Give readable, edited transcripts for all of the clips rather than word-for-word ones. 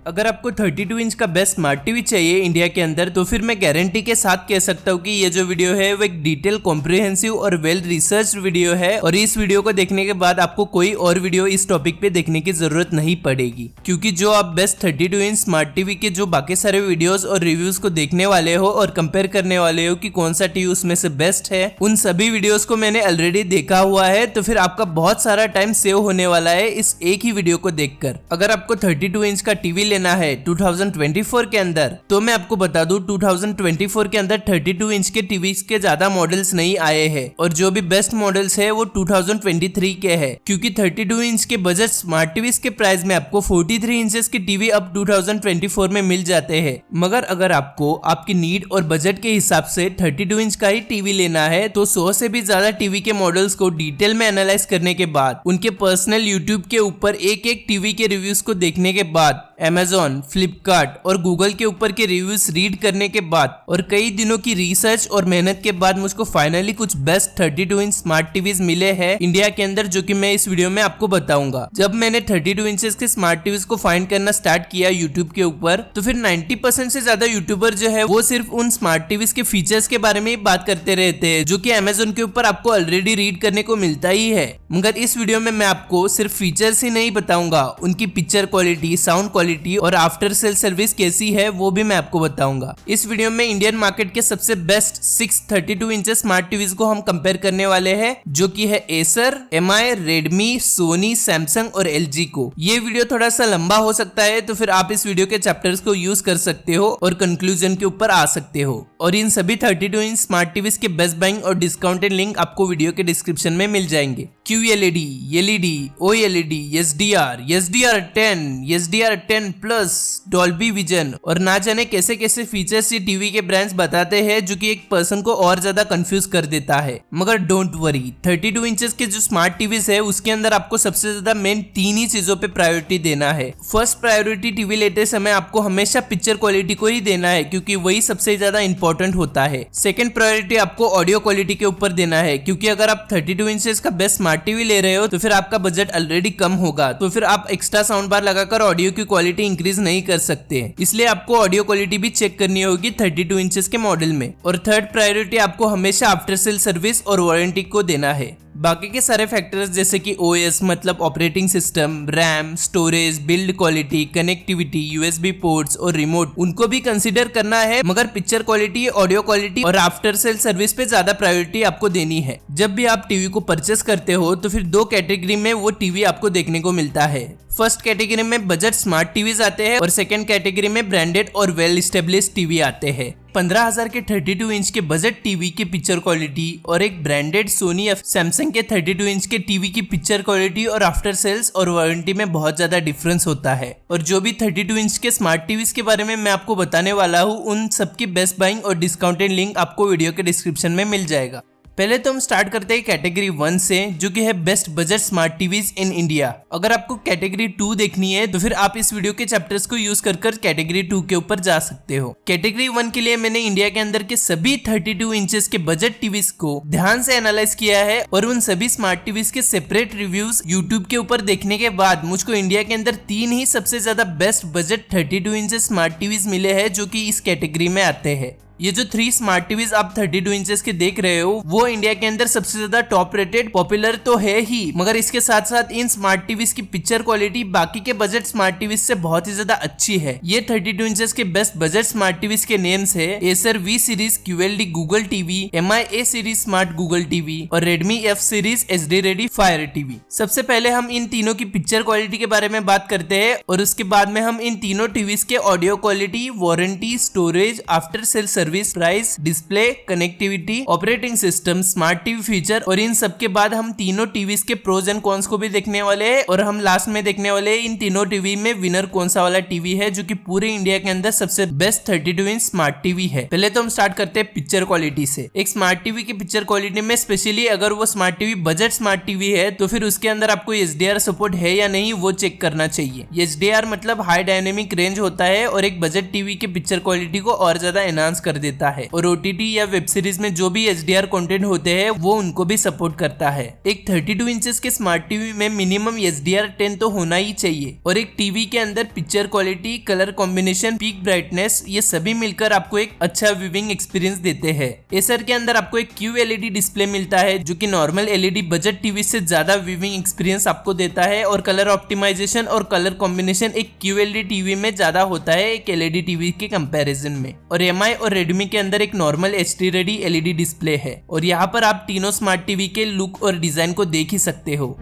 अगर आपको 32 इंच का बेस्ट स्मार्ट टीवी चाहिए इंडिया के अंदर तो फिर मैं गारंटी के साथ कह सकता हूँ कि ये जो वीडियो है वो एक डिटेल कॉम्प्रिहेंसिव और वेल रिसर्च वीडियो है और इस वीडियो को देखने के बाद आपको कोई और वीडियो इस टॉपिक पे देखने की जरूरत नहीं पड़ेगी, क्योंकि जो आप बेस्ट 32 इंच स्मार्ट टीवी के जो बाकी सारे वीडियोस और रिव्यूज को देखने वाले हो और कंपेयर करने वाले हो कि कौन सा टीवी उसमें से बेस्ट है, उन सभी वीडियोस को मैंने ऑलरेडी देखा हुआ है। तो फिर आपका बहुत सारा टाइम सेव होने वाला है इस एक ही वीडियो को देखकर। अगर आपको 32 इंच का टीवी लेना है 2024 के अंदर, तो मैं आपको बता दूं 2024 के अंदर 32 इंच के टीवी के ज्यादा मॉडल्स नहीं आए हैं और जो भी बेस्ट मॉडल्स है वो 2023 के है, क्योंकि 32 इंच के बजट स्मार्ट टीवी के प्राइस में आपको 43 इंचेस के टीवी अब 2024 में मिल जाते हैं। मगर अगर आपको आपकी नीड और बजट के हिसाब से 32 इंच का ही टीवी लेना है तो 100 से भी ज्यादा टीवी के मॉडल्स को डिटेल में एनालाइज करने के बाद, उनके पर्सनल यूट्यूब के ऊपर एक एक टीवी के रिव्यूज को देखने के बाद, Amazon, फ्लिपकार्ट और गूगल के ऊपर के रिव्यूज रीड करने के बाद और कई दिनों की रिसर्च और मेहनत के बाद मुझको फाइनली कुछ बेस्ट 32 इंच स्मार्ट टीवीज मिले हैं इंडिया के अंदर, जो कि मैं इस वीडियो में आपको बताऊंगा। जब मैंने 32 इंचेस के स्मार्ट टीवीज को फाइंड करना स्टार्ट किया यूट्यूब के ऊपर, तो फिर 90% से ज्यादा यूट्यूबर जो है वो सिर्फ उन स्मार्ट टीवीज के फीचर्स के बारे में ही बात करते रहते हैं, जो कि Amazon के ऊपर आपको ऑलरेडी रीड करने को मिलता ही है। मगर इस वीडियो में मैं आपको सिर्फ फीचर्स ही नहीं बताऊंगा, उनकी पिक्चर क्वालिटी, साउंड क्वालिटी और आफ्टर सेल सर्विस कैसी है वो भी मैं आपको बताऊंगा। इस वीडियो में इंडियन मार्केट के सबसे बेस्ट 6 32 इंच स्मार्ट टीवीज को हम कंपेयर करने वाले हैं, जो कि है Acer, MI, Redmi, Sony, Samsung और एलजी को। ये वीडियो थोड़ा सा लंबा हो सकता है, तो फिर आप इस वीडियो के चैप्टर्स को यूज कर सकते हो और कंक्लूजन के ऊपर आ सकते हो। और इन सभी 32 इंच स्मार्ट टीवीज के बेस्ट बाइंग और डिस्काउंटेड लिंक आपको वीडियो के डिस्क्रिप्शन में मिल जाएंगे। QLED, LED, OLED, SDR, SDR10, SDR10 plus, Dolby vision और ना जाने कैसे कैसे फीचर्स ये टीवी के ब्रांड्स बताते हैं, जो कि एक पर्सन को और ज्यादा कंफ्यूज कर देता है। मगर डोंट वरी, 32 इंचेस के जो स्मार्ट टीवीज है उसके अंदर आपको सबसे ज्यादा मेन 3 ही चीजों पे प्रायोरिटी देना है। फर्स्ट प्रायोरिटी टीवी लेते समय आपको हमेशा पिक्चर क्वालिटी को ही देना है, क्योंकि वही सबसे ज्यादा इंपॉर्टेंट होता है। सेकंड प्रायोरिटी आपको ऑडियो क्वालिटी के ऊपर देना है, क्योंकि अगर आप 32 इंचेस का बेस्ट स्मार्ट टीवी ले रहे हो तो फिर आपका बजट ऑलरेडी कम होगा, तो फिर आप एक्स्ट्रा साउंड बार लगाकर ऑडियो की क्वालिटी इंक्रीज नहीं कर सकते, इसलिए आपको ऑडियो क्वालिटी भी चेक करनी होगी 32 इंचेस के मॉडल में। और थर्ड प्रायोरिटी आपको हमेशा आफ्टर सेल सर्विस और वारंटी को देना है। बाकी के सारे फैक्टर्स जैसे कि OS मतलब operating system, RAM, storage, build quality, connectivity, USB ports और रिमोट, उनको भी कंसीडर करना है। मगर पिक्चर क्वालिटी, ऑडियो क्वालिटी और आफ्टर सेल सर्विस पे ज्यादा प्रायोरिटी आपको देनी है। जब भी आप टीवी को परचेस करते हो तो फिर 2 कैटेगरी में वो टीवी आपको देखने को मिलता है। फर्स्ट कैटेगरी में बजट स्मार्ट टीवीज आते हैं और सेकंड कैटेगरी में ब्रांडेड और वेल एस्टेब्लिश्ड टीवी आते हैं। 15,000 के 32 इंच के बजट टीवी की पिक्चर क्वालिटी और एक ब्रांडेड सोनी या सैमसंग के 32 इंच के टीवी की पिक्चर क्वालिटी और आफ्टर सेल्स और वारंटी में बहुत ज्यादा डिफरेंस होता है। और जो भी 32 इंच के स्मार्ट टीवीज के बारे में मैं आपको बताने वाला हूँ, उन सबकी बेस्ट बाइंग और डिस्काउंटेड लिंक आपको वीडियो के डिस्क्रिप्शन में मिल जाएगा। पहले तो हम स्टार्ट करते हैं कैटेगरी 1 से, जो कि है best budget smart TVs in India. अगर आपको कैटेगरी 2 देखनी है तो फिर आप इस वीडियो के चैप्टर्स को यूज कर कैटेगरी 2 के ऊपर जा सकते हो। कैटेगरी 1 के लिए मैंने इंडिया के अंदर के सभी 32 इंचेस के बजट टीवीज को ध्यान से एनालाइज किया है और उन सभी स्मार्ट टीवीज के सेपरेट रिव्यूज यूट्यूब के ऊपर देखने के बाद मुझको इंडिया के अंदर 3 ही सबसे ज्यादा best budget 32 inches smart TVs मिले हैं, जो कि इस कैटेगरी में आते हैं। ये जो 3 स्मार्ट टीवीज आप 32 इंचेस के देख रहे हो वो इंडिया के अंदर सबसे ज्यादा टॉप रेटेड पॉपुलर तो है ही, मगर इसके साथ साथ इन स्मार्ट टीवीज की पिक्चर क्वालिटी बाकी के बजट स्मार्ट टीवीज से बहुत ही ज्यादा अच्छी है। ये 32 इंचेस के बेस्ट बजट स्मार्ट टीवीज के नेम्स है Acer V series QLED Google TV, MI A series smart Google TV और Redmi F series HD Ready Fire TV. सबसे पहले हम इन तीनों की पिक्चर क्वालिटी के बारे में बात करते हैं और उसके बाद में हम इन तीनों टीवीज के audio quality, warranty, storage, after sale service, price, display, connectivity, operating system, smart TV feature और इन सब के बाद हम तीनों टीवीज के प्रोज एंड कॉन्स को भी देखने वाले हैं और हम लास्ट में देखने वाले हैं इन तीनों टीवी में विनर कौन सा वाला टीवी है, जो कि पूरे इंडिया के अंदर सबसे बेस्ट 32 इंच स्मार्ट टीवी है। पहले तो हम स्टार्ट करते हैं पिक्चर क्वालिटी से। एक स्मार्ट टीवी की पिक्चर क्वालिटी में स्पेशली अगर वो smart TV budget smart TV है तो फिर उसके अंदर आपको HDR सपोर्ट है या नहीं वो चेक करना चाहिए। HDR मतलब हाई डायनेमिक रेंज होता है और एक बजट टीवी की पिक्चर क्वालिटी को और ज्यादा एनहांस कर देता है और OTT या वेब सीरीज में जो भी HDR कंटेंट होते हैं वो उनको भी सपोर्ट करता है। एक 32 इंचेस के स्मार्ट टीवी में मिनिमम HDR10 तो होना ही चाहिए और एक टीवी के अंदर picture quality, colour combination, peak brightness, ये सभी मिलकर आपको एक अच्छा व्यूइंग एक्सपीरियंस देते हैं। एसर के अंदर आपको एक QLED डिस्प्ले मिलता है जो कि नॉर्मल LED बजट टीवी से ज्यादा व्यूइंग एक्सपीरियंस आपको देता है और कलर ऑप्टिमाइजेशन और कलर कॉम्बिनेशन एक QLED टीवी में ज्यादा होता है एक LED टीवी के कंपैरिजन में। और MI और Redmi के अंदर एक normal HD ready LED display है और यहाँ पर आप तीनों स्मार्ट टीवी के लुक और डिजाइन को देख ही सकते हो।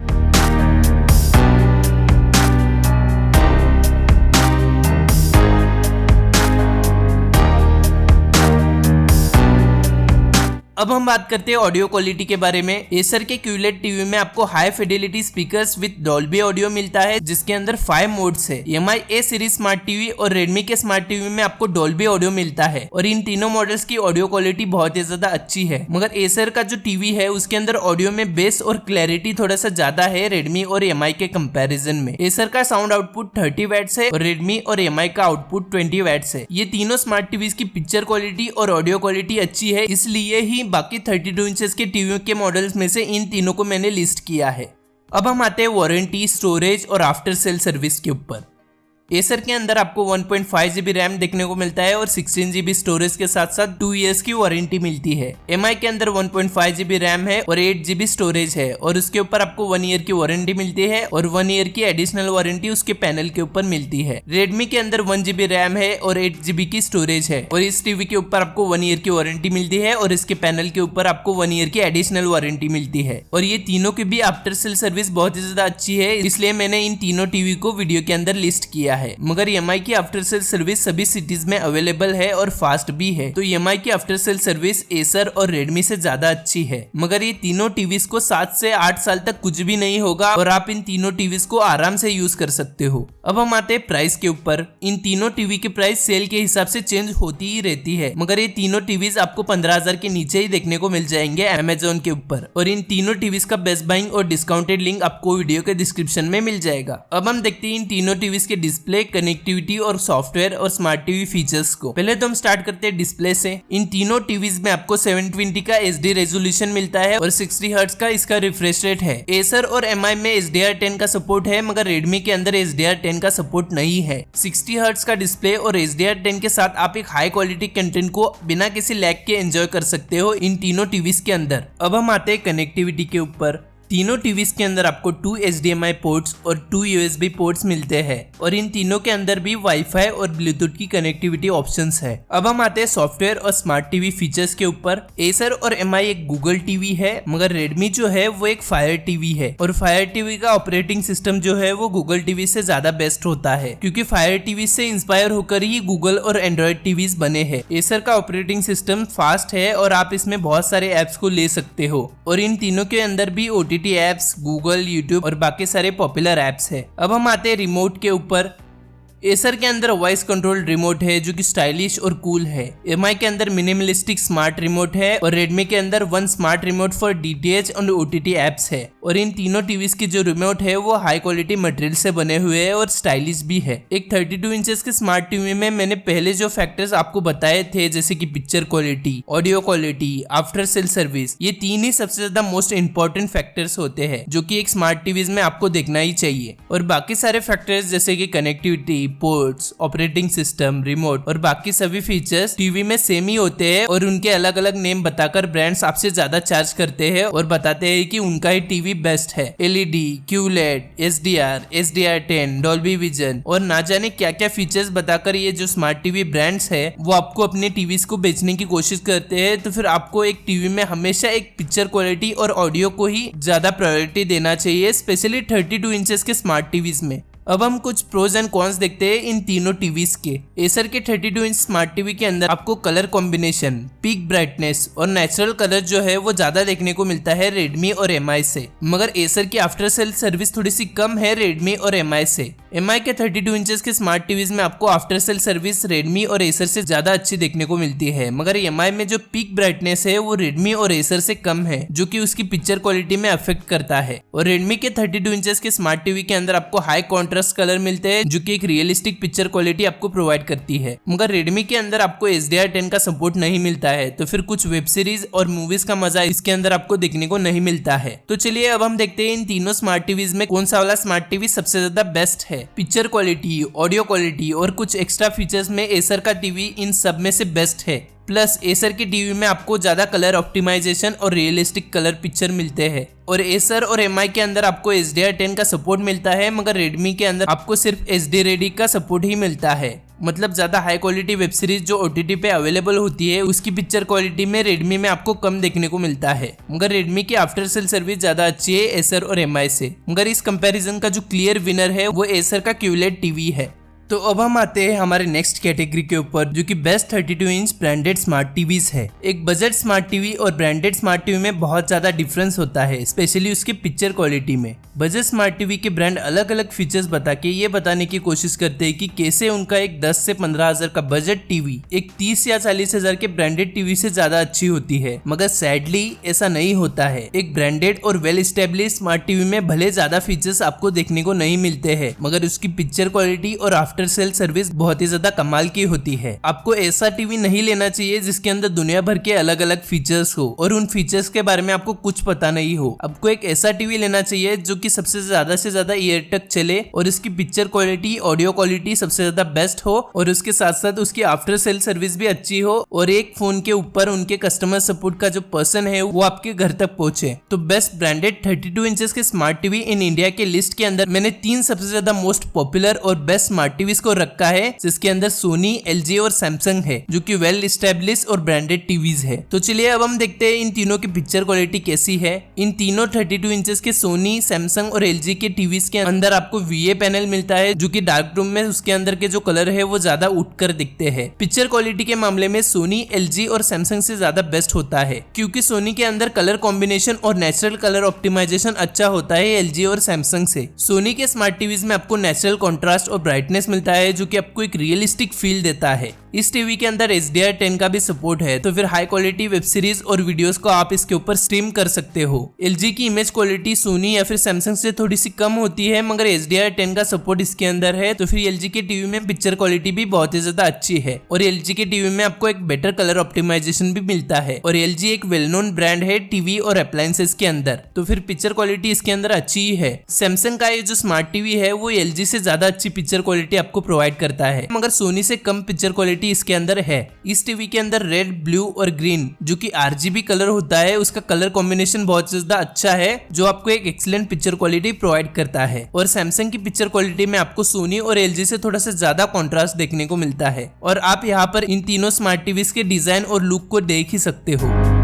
अब हम बात करते हैं ऑडियो क्वालिटी के बारे में। एसर के QLED टीवी में आपको high Fidelity speakers with Dolby audio मिलता है जिसके अंदर 5 मोड्स है। MI A series smart TV और Redmi के स्मार्ट टीवी में आपको डॉल्बी ऑडियो मिलता है और इन तीनों मॉडल्स की ऑडियो क्वालिटी बहुत ही ज्यादा अच्छी है। मगर एसर का जो टीवी है उसके अंदर ऑडियो में बेस और क्लैरिटी थोड़ा सा ज्यादा है Redmi और MI के कंपैरिजन में। एसर का साउंड आउटपुट 30 वैट्स है और Redmi और MI का आउटपुट 20 वैट्स है। ये तीनों स्मार्ट टीवीज की पिक्चर क्वालिटी और ऑडियो क्वालिटी अच्छी है, इसलिए ही बाकी 32 इंचेस के टीवी के मॉडल्स में से इन तीनों को मैंने लिस्ट किया है। अब हम आते हैं वारंटी, स्टोरेज और आफ्टर सेल सर्विस के ऊपर। एसर के अंदर आपको 1.5 GB रैम देखने को मिलता है और 16 GB स्टोरेज के साथ साथ 2 इयर्स की वारंटी मिलती है। MI के अंदर 1.5 GB रैम है और 8 GB स्टोरेज है और उसके ऊपर आपको 1 ईयर की वारंटी मिलती है और 1 ईयर की एडिशनल वारंटी उसके पैनल के ऊपर मिलती है। Redmi के अंदर 1 GB रैम है और 8 GB की स्टोरेज है और इस टीवी के ऊपर आपको 1 ईयर की वारंटी मिलती है और इसके पैनल के ऊपर आपको 1 ईयर की एडिशनल वारंटी मिलती है। और ये तीनों की भी आफ्टर सेल सर्विस बहुत ही ज्यादा अच्छी है, इसलिए मैंने इन तीनों टीवी को वीडियो के अंदर लिस्ट किया है। मगर MI की आफ्टर सेल सर्विस सभी सिटीज में अवेलेबल है और फास्ट भी है, तो MI की आफ्टर सेल सर्विस एसर और Redmi से ज्यादा अच्छी है। मगर ये तीनों टीवीज को 7 से 8 साल तक कुछ भी नहीं होगा और आप इन तीनों टीवीज को आराम से यूज कर सकते हो। अब हम आते हैं प्राइस के ऊपर। इन तीनों टीवी की प्राइस सेल के हिसाब से चेंज होती ही रहती है, मगर ये तीनों टीवीज आपको 15,000 के नीचे ही देखने को मिल जाएंगे Amazon के ऊपर। और इन तीनों टीवीज का बेस्ट बाइंग और डिस्काउंटेड लिंक आपको वीडियो के डिस्क्रिप्शन में मिल जाएगा। अब हम देखते हैं इन तीनों टीवीज के डिस्प्ले, कनेक्टिविटी और सॉफ्टवेयर और स्मार्ट टीवी फीचर्स को। पहले तो हम स्टार्ट करते हैं डिस्प्ले से। इन तीनों टीवीज में आपको 720 का HD रेजोल्यूशन मिलता है और 60 हर्ट्ज का इसका रिफ्रेश रेट है। एसर और MI में HDR10 का सपोर्ट है, मगर Redmi के अंदर HDR10 का सपोर्ट नहीं है। 60 हर्ट्ज का डिस्प्ले और HDR10 के साथ आप एक हाई क्वालिटी कंटेंट को बिना किसी लैग के एंजॉय कर सकते हो इन तीनों टीवीज के अंदर। अब हम आते हैं कनेक्टिविटी के ऊपर। तीनों टीवीज के अंदर आपको 2 HDMI पोर्ट्स और 2 USB पोर्ट्स मिलते हैं और इन तीनों के अंदर भी वाईफाई और ब्लूटूथ की कनेक्टिविटी ऑप्शंस है। अब हम आते हैं सॉफ्टवेयर और स्मार्ट टीवी फीचर्स के ऊपर। एसर और MI एक गूगल टीवी है, मगर Redmi जो है वो एक फायर टीवी है और फायर टीवी का ऑपरेटिंग सिस्टम जो है वो गूगल टीवी से ज्यादा बेस्ट होता है, क्योंकि फायर टीवी से इंस्पायर होकर ही गूगल और एंड्रॉइड टीवीज बने हैं। एसर का ऑपरेटिंग सिस्टम फास्ट है और आप इसमें बहुत सारे एप्स को ले सकते हो और इन तीनों के अंदर भी OTT एप्स, गूगल, यूट्यूब और बाकी सारे पॉपुलर एप्स है। अब हम आते हैं रिमोट के ऊपर। एसर के अंदर वॉइस कंट्रोल रिमोट है जो कि स्टाइलिश और कूल है। MI के अंदर मिनिमलिस्टिक स्मार्ट रिमोट है और Redmi के अंदर 1 स्मार्ट रिमोट फॉर DTH और OTT एप्स है। और इन तीनों टीवीज की जो रिमोट है वो हाई क्वालिटी मटेरियल से बने हुए हैं और स्टाइलिश भी है। एक 32 इंचेस के स्मार्ट टीवी में मैंने पहले जो फैक्टर्स आपको बताए थे, जैसे कि picture quality, audio quality, after sale service, ये तीन ही सबसे ज्यादा मोस्ट इंपॉर्टेंट फैक्टर्स होते हैं जो कि एक स्मार्ट टीवीज में आपको देखना ही चाहिए। और बाकी सारे फैक्टर्स जैसे कि connectivity, ports, operating system, remote और बाकी सभी फीचर्स टीवी में सेम ही होते हैं और उनके अलग अलग नेम बताकर ब्रांड्स आपसे ज्यादा चार्ज करते हैं और बताते हैं कि उनका ही टीवी बेस्ट है। LED, QLED, HDR, HDR10, Dolby vision और ना जाने क्या क्या फीचर्स बताकर ये जो स्मार्ट टीवी ब्रांड्स है वो आपको अपने टीवीज को बेचने की कोशिश करते हैं। तो फिर आपको एक टीवी में हमेशा एक पिक्चर क्वालिटी और ऑडियो को ही ज्यादा प्रायोरिटी देना चाहिए, स्पेशली 32 इंचेस के स्मार्ट टीवीज में। अब हम कुछ प्रोज एंड कॉन्स देखते हैं इन तीनों टीवीज के। एसर के 32 इंच स्मार्ट टीवी के अंदर आपको कलर कॉम्बिनेशन, पीक ब्राइटनेस और नेचुरल कलर जो है वो ज्यादा देखने को मिलता है Redmi और MI से, मगर एसर की आफ्टर सेल सर्विस थोड़ी सी कम है Redmi और MI से। MI के 32 इंचेस के स्मार्ट टीवीज में आपको आफ्टर सेल सर्विस Redmi और एसर से ज्यादा अच्छी देखने को मिलती है, मगर MI में जो पीक ब्राइटनेस है वो Redmi और एसर से कम है, जो कि उसकी पिक्चर क्वालिटी में अफेक्ट करता है। और Redmi के 32 इंचेस के स्मार्ट टीवी के अंदर आपको हाई कॉन्ट्रास्ट कलर मिलते हैं जो कि एक रियलिस्टिक पिक्चर क्वालिटी आपको प्रोवाइड करती है। मगर Redmi के अंदर आपको HDR10 का सपोर्ट नहीं मिलता है, तो फिर कुछ वेब सीरीज और मूवीज का मजा इसके अंदर आपको देखने को नहीं मिलता है। तो चलिए अब हम देखते हैं इन तीनों स्मार्ट टीवीज में कौन सा वाला स्मार्ट टीवी सबसे ज्यादा बेस्ट है। पिक्चर क्वालिटी, ऑडियो क्वालिटी और कुछ एक्स्ट्रा फीचर्स में एसर का टीवी इन सब में से बेस्ट है। प्लस एसर के टीवी में आपको ज्यादा कलर ऑप्टिमाइजेशन और रियलिस्टिक कलर पिक्चर मिलते हैं। और एसर और MI के अंदर आपको HDR10 का सपोर्ट मिलता है, मगर Redmi के अंदर आपको सिर्फ HD Ready का सपोर्ट ही मिलता है। मतलब ज्यादा हाई क्वालिटी वेब सीरीज जो OTT पे अवेलेबल होती है उसकी पिक्चर क्वालिटी में Redmi में आपको कम देखने को मिलता है। मगर Redmi की आफ्टर सेल सर्विस ज्यादा अच्छी है एसर और MI से। मगर इस कंपैरिजन का जो क्लियर विनर है वो एसर का QLED टीवी है। तो अब हम आते हैं हमारे नेक्स्ट कैटेगरी के ऊपर जो कि best 32 inch branded smart TVs है। एक बजट स्मार्ट टीवी और ब्रांडेड स्मार्ट टीवी में बहुत ज्यादा डिफरेंस होता है, स्पेशली उसके पिक्चर क्वालिटी में। बजट स्मार्ट टीवी के ब्रांड अलग अलग फीचर्स बता के ये बताने की कोशिश करते हैं कि कैसे उनका एक 10 से 15 हजार का बजट टीवी एक 30 या 40 हजार के ब्रांडेड टीवी से ज्यादा अच्छी होती है। मगर सैडली ऐसा नहीं होता है। एक ब्रांडेड और वेल एस्टेब्लिश स्मार्ट टीवी में भले ज्यादा फीचर्स आपको देखने को नहीं मिलते हैं, मगर उसकी पिक्चर क्वालिटी और आफ्टर सेल सर्विस बहुत ही ज्यादा कमाल की होती है। आपको ऐसा टीवी नहीं लेना चाहिए जिसके अंदर दुनिया भर के अलग अलग फीचर्स हो और उन फीचर्स के बारे में आपको कुछ पता नहीं हो। आपको एक ऐसा टीवी लेना चाहिए जो कि सबसे ज्यादा ईयर तक चले और इसकी पिक्चर क्वालिटी, ऑडियो क्वालिटी सबसे ज्यादा बेस्ट हो और उसके साथ साथ उसकी आफ्टर सेल सर्विस भी अच्छी हो और एक फोन के ऊपर उनके कस्टमर सपोर्ट का जो पर्सन है वो आपके घर तक पहुंचे। तो बेस्ट ब्रांडेड 32 इंचेस के स्मार्ट टीवी इन इंडिया के लिस्ट के अंदर मैंने 3 सबसे ज्यादा मोस्ट पॉपुलर और बेस्ट स्मार्ट टीवी को रखा है, जिसके अंदर सोनी, LG और सैमसंग है जो कि वेल एस्टेब्लिश और ब्रांडेड टीवीज है। तो चलिए अब हम देखते हैं इन तीनों की पिक्चर क्वालिटी कैसी है। इन तीनों 32 इंचेस के सोनी, सैमसंग और LG के टीवीज के अंदर आपको VA पैनल मिलता है जो कि डार्क रूम में उसके अंदर के जो कलर है वो ज्यादा उठकर दिखते हैं। पिक्चर क्वालिटी के मामले में सोनी, LG और सैमसंग से ज्यादा बेस्ट होता है, क्योंकि सोनी के अंदर कलर कॉम्बिनेशन और नेचुरल कलर ऑप्टिमाइजेशन अच्छा होता है LG और सैमसंग से। सोनी के स्मार्ट टीवीज में आपको नेचुरल कॉन्ट्रास्ट और ब्राइटनेस मिलता है जो कि आपको एक रियलिस्टिक फील देता है। इस टीवी के अंदर HDR10 का भी सपोर्ट है, तो फिर हाई क्वालिटी वेब सीरीज और वीडियोस को आप इसके ऊपर स्ट्रीम कर सकते हो। LG की इमेज क्वालिटी सोनी या फिर सैमसंग से थोड़ी सी कम होती है, मगर HDR10 का सपोर्ट इसके अंदर है, तो फिर LG के टीवी में पिक्चर क्वालिटी भी बहुत ही ज्यादा अच्छी है और LG के टीवी में आपको एक बेटर कलर ऑप्टिमाइजेशन भी मिलता है। और LG एक वेल नोन ब्रांड है टीवी और अप्लायंसेस के अंदर, तो फिर पिक्चर क्वालिटी इसके अंदर अच्छी ही है। सैमसंग का ये जो स्मार्ट टीवी है वो LG से ज्यादा अच्छी पिक्चर क्वालिटी आपको प्रोवाइड करता है, मगर सोनी से कम पिक्चर क्वालिटी इसके अंदर है। इस टीवी के अंदर रेड, ब्लू और ग्रीन जो कि RGB कलर होता है, उसका कलर कॉम्बिनेशन बहुत ज्यादा अच्छा है जो आपको एक एक्सीलेंट पिक्चर क्वालिटी प्रोवाइड करता है। और सैमसंग की पिक्चर क्वालिटी में आपको सोनी और LG से थोड़ा सा ज्यादा कॉन्ट्रास्ट देखने को मिलता है। और आप यहाँ पर इन तीनों स्मार्ट टीवीज के डिजाइन और लुक को देख ही सकते हो।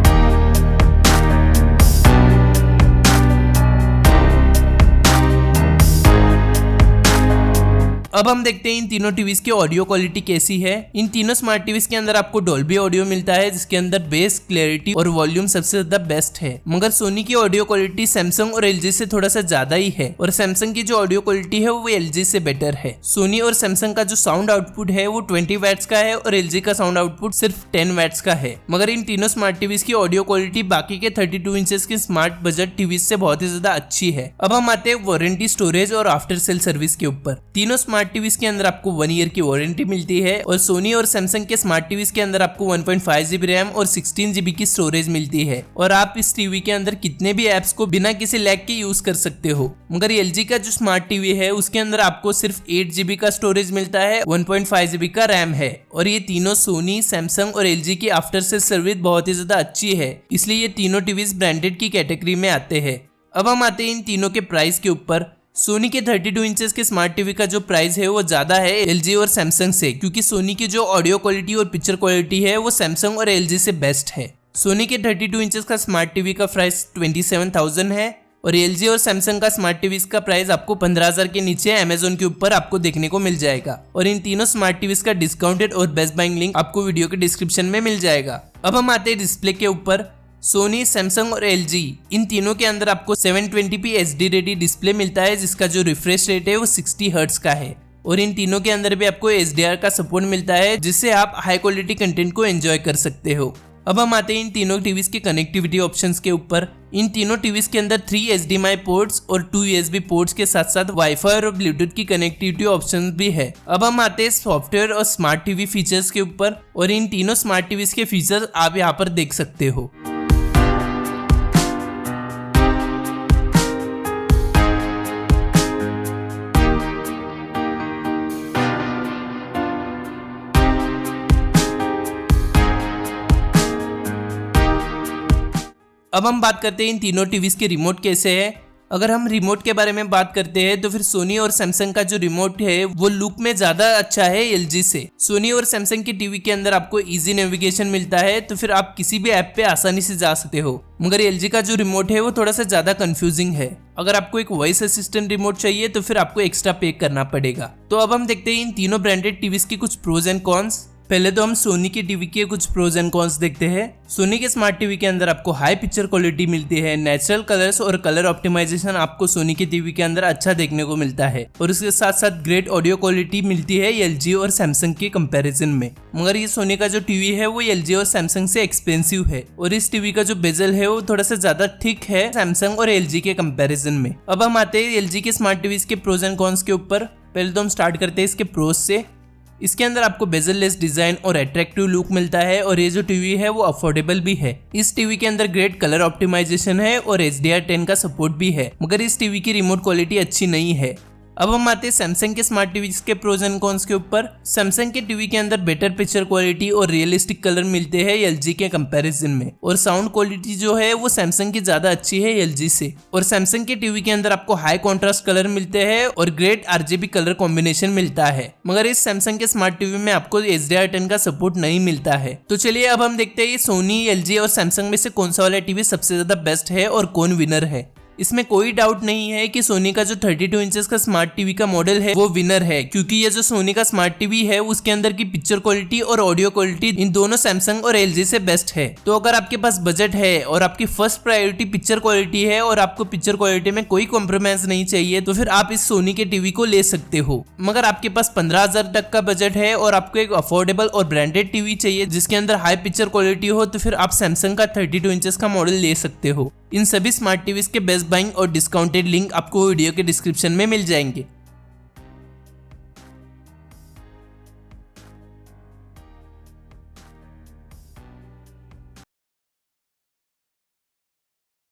अब हम देखते हैं इन तीनों टीवीज की ऑडियो क्वालिटी कैसी है। इन तीनों स्मार्ट टीवीज के अंदर आपको डॉल्बी ऑडियो मिलता है, जिसके अंदर बेस, क्लैरिटी और वॉल्यूम सबसे ज्यादा बेस्ट है। मगर सोनी की ऑडियो क्वालिटी सैमसंग और LG से थोड़ा सा ज्यादा ही है और सैमसंग की जो ऑडियो क्वालिटी है वो LG से बेटर है। सोनी और सैमसंग का जो साउंड आउटपुट है वो 20 वैट्स का है और LG का साउंड आउटपुट सिर्फ 10 वैट्स का है। मगर इन तीनों स्मार्ट टीवीज की ऑडियो क्वालिटी बाकी के 32 इंचेस के स्मार्ट बजट टीवीज से बहुत ही ज्यादा अच्छी है। अब हम आते हैं वारंटी, स्टोरेज और आफ्टर सेल सर्विस के ऊपर। तीनों स्मार्ट टीवीज के अंदर आपको 1 ईयर की वारंटी मिलती है और सोनी और सैमसंग के स्मार्ट टीवीज के अंदर आपको 1.5 GB रैम और 16 GB की स्टोरेज मिलती है और आप इस टीवी के अंदर कितने भी एप्स को बिना किसी लैग के यूज कर सकते हो। मगर LG का जो स्मार्ट टीवी है उसके अंदर आपको सिर्फ 8 GB का स्टोरेज मिलता है, 1.5 GB का रैम है और ये तीनों सोनी, सैमसंग और LG की आफ्टर सेल सर्विस बहुत ही ज्यादा अच्छी है, इसलिए ये तीनों टीवीज ब्रांडेड की कैटेगरी में आते हैं। अब हम आते हैं इन तीनों के प्राइस के ऊपर। सोनी के 32 इंचेस के स्मार्ट टीवी का जो प्राइस है वो ज्यादा है LG और सैमसंग से, क्योंकि सोनी की जो ऑडियो क्वालिटी और पिक्चर क्वालिटी है वो सैमसंग और LG से बेस्ट है। सोनी के 32 इंचेस का स्मार्ट टीवी का प्राइस 27,000 है और LG और सैमसंग का स्मार्ट टीवी का प्राइस आपको 15,000 के नीचे अमेजोन के ऊपर आपको देखने को मिल जाएगा। और इन तीनों स्मार्ट टीवी का डिस्काउंटेड और बेस्ट बाइंग लिंक आपको वीडियो के डिस्क्रिप्शन में मिल जाएगा। अब हम आते हैं डिस्प्ले के ऊपर। सोनी, सैमसंग और LG इन तीनों के अंदर आपको 720p HD रेडी डिस्प्ले मिलता है, जिसका जो रिफ्रेश रेट है वो 60 हर्ट्ज का है और इन तीनों के अंदर भी आपको HDR का सपोर्ट मिलता है, जिससे आप हाई क्वालिटी कंटेंट को एंजॉय कर सकते हो। अब हम आते हैं इन तीनों टीवीज के कनेक्टिविटी ऑप्शंस के ऊपर। इन तीनों टीवीज के अंदर 3 HDMI पोर्ट्स और 2 USB पोर्ट्स के साथ साथ वाईफाई और ब्लूटूथ की कनेक्टिविटी ऑप्शंस भी है। अब हम आते हैं सॉफ्टवेयर और स्मार्ट टीवी फीचर्स के ऊपर, और इन तीनों स्मार्ट टीवीज के फीचर्स आप यहाँ पर देख सकते हो। अब हम बात करते हैं इन तीनों टीवीज के रिमोट कैसे है। अगर हम रिमोट के बारे में बात करते हैं तो फिर सोनी और सैमसंग का जो रिमोट है वो लुक में ज्यादा अच्छा है LG से। सोनी और सैमसंग की टीवी के अंदर आपको इजी नेविगेशन मिलता है, तो फिर आप किसी भी ऐप पे आसानी से जा सकते हो, मगर LG का जो रिमोट है वो थोड़ा सा ज्यादा कंफ्यूजिंग है। अगर आपको एक वॉइस असिस्टेंट रिमोट चाहिए तो फिर आपको एक्स्ट्रा पे करना पड़ेगा। तो अब हम देखते हैं इन तीनों ब्रांडेड टीवीज की कुछ प्रोज एंड कॉन्स। पहले तो हम सोनी की टीवी के कुछ प्रोज एंड कॉन्स देखते हैं। सोनी के स्मार्ट टीवी के अंदर आपको हाई पिक्चर क्वालिटी मिलती है, नेचुरल कलर्स और कलर ऑप्टिमाइजेशन आपको सोनी की टीवी के अंदर अच्छा देखने को मिलता है, और उसके साथ साथ ग्रेट ऑडियो क्वालिटी मिलती है LG और सैमसंग के कंपैरिजन में। मगर ये सोनी का जो टीवी है वो LG और सैमसंग से एक्सपेंसिव है, और इस टीवी का जो बेजल है वो थोड़ा सा ज्यादा थिक है सैमसंग और LG के कंपेरिजन में। अब हम आते हैं LG के स्मार्ट टीवीज के प्रोज एंड कॉन्स के ऊपर। पहले तो हम स्टार्ट करते हैं इसके प्रोज से। इसके अंदर आपको बेजल लेस डिजाइन और अट्रैक्टिव लुक मिलता है, और ये जो टीवी है वो अफोर्डेबल भी है। इस टीवी के अंदर ग्रेट कलर ऑप्टिमाइजेशन है और HDR10 का सपोर्ट भी है, मगर इस टीवी की रिमोट क्वालिटी अच्छी नहीं है। अब हम आते हैं सैमसंग के स्मार्ट टीवी के प्रोज एंड कॉन्स के ऊपर। सैमसंग के टीवी के अंदर बेटर पिक्चर क्वालिटी और रियलिस्टिक कलर मिलते हैं LG के कंपैरिजन में, और साउंड क्वालिटी जो है वो सैमसंग की ज्यादा अच्छी है LG से। और सैमसंग के टीवी के अंदर आपको हाई कॉन्ट्रास्ट कलर मिलते हैं और ग्रेट RGB कलर कॉम्बिनेशन मिलता है, मगर इस सैमसंग के स्मार्ट टीवी में आपको HDR10 का सपोर्ट नहीं मिलता है। तो चलिए अब हम देखते हैं सोनी, LG और सैमसंग में से कौन सा वाला टीवी सबसे ज्यादा बेस्ट है और कौन विनर है। इसमें कोई डाउट नहीं है कि सोनी का जो 32 इंचेस का स्मार्ट टीवी का मॉडल है वो विनर है, क्योंकि ये जो सोनी का स्मार्ट टीवी है उसके अंदर की पिक्चर क्वालिटी और ऑडियो क्वालिटी इन दोनों सैमसंग और LG से बेस्ट है। तो अगर आपके पास बजट है और आपकी फर्स्ट प्रायोरिटी पिक्चर क्वालिटी है और आपको पिक्चर क्वालिटी में कोई कॉम्प्रोमाइज नहीं चाहिए, तो फिर आप इस सोनी के टीवी को ले सकते हो। मगर आपके पास 15,000 तक का बजट है और आपको एक अफोर्डेबल और ब्रांडेड टीवी चाहिए जिसके अंदर हाई पिक्चर क्वालिटी हो, तो फिर आप सैमसंग का 32 इंचेस का मॉडल ले सकते हो। इन सभी स्मार्ट टीवीज के बेस्ट बाइंग और डिस्काउंटेड लिंक आपको वीडियो के डिस्क्रिप्शन में मिल जाएंगे।